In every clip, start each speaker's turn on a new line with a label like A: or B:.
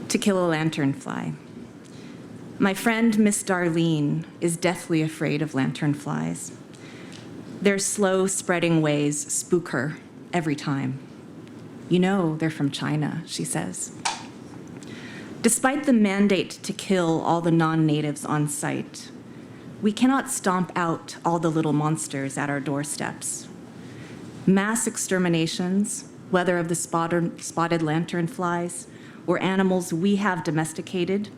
A: To Kill a Lanternfly. My friend, Miss Darlene, is deathly afraid of lanternflies. Their slow spreading ways spook her every time. You know they're from China, she says. Despite the mandate to kill all the non-natives on site, we cannot stomp out all the little monsters at our doorsteps. Mass exterminations, whether of the spotted lanternflies or animals we have domesticated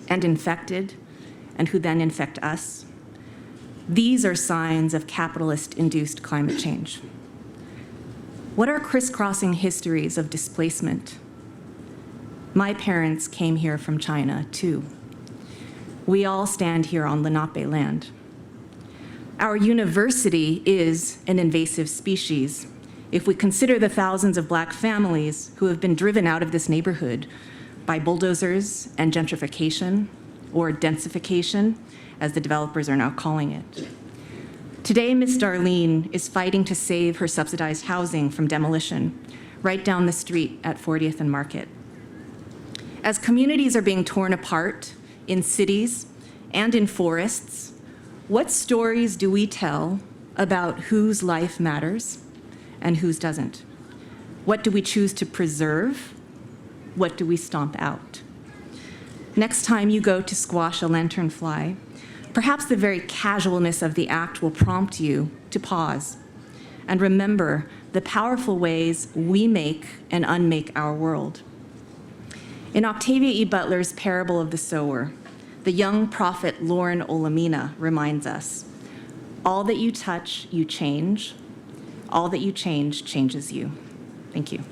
A: and infected, and who then infect us, these are signs of capitalist-induced climate change. What are crisscrossing histories of displacement? My parents came here from China, too. We all stand here on Lenape land. Our university is an invasive species if we consider the thousands of Black families who have been driven out of this neighborhood by bulldozers and gentrification, or densification, as the developers are now calling it. Today, Miss Darlene is fighting to save her subsidized housing from demolition right down the street at 40th and Market. As communities are being torn apart in cities and in forests, what stories do we tell about whose life matters and whose doesn't? What do we choose to preserve? What do we stomp out? Next time you go to squash a lanternfly, perhaps the very casualness of the act will prompt you to pause and remember the powerful ways we make and unmake our world. In Octavia E. Butler's Parable of the Sower, the young prophet Lauren Olamina reminds us, all that you touch, you change. All that you change changes you. Thank you.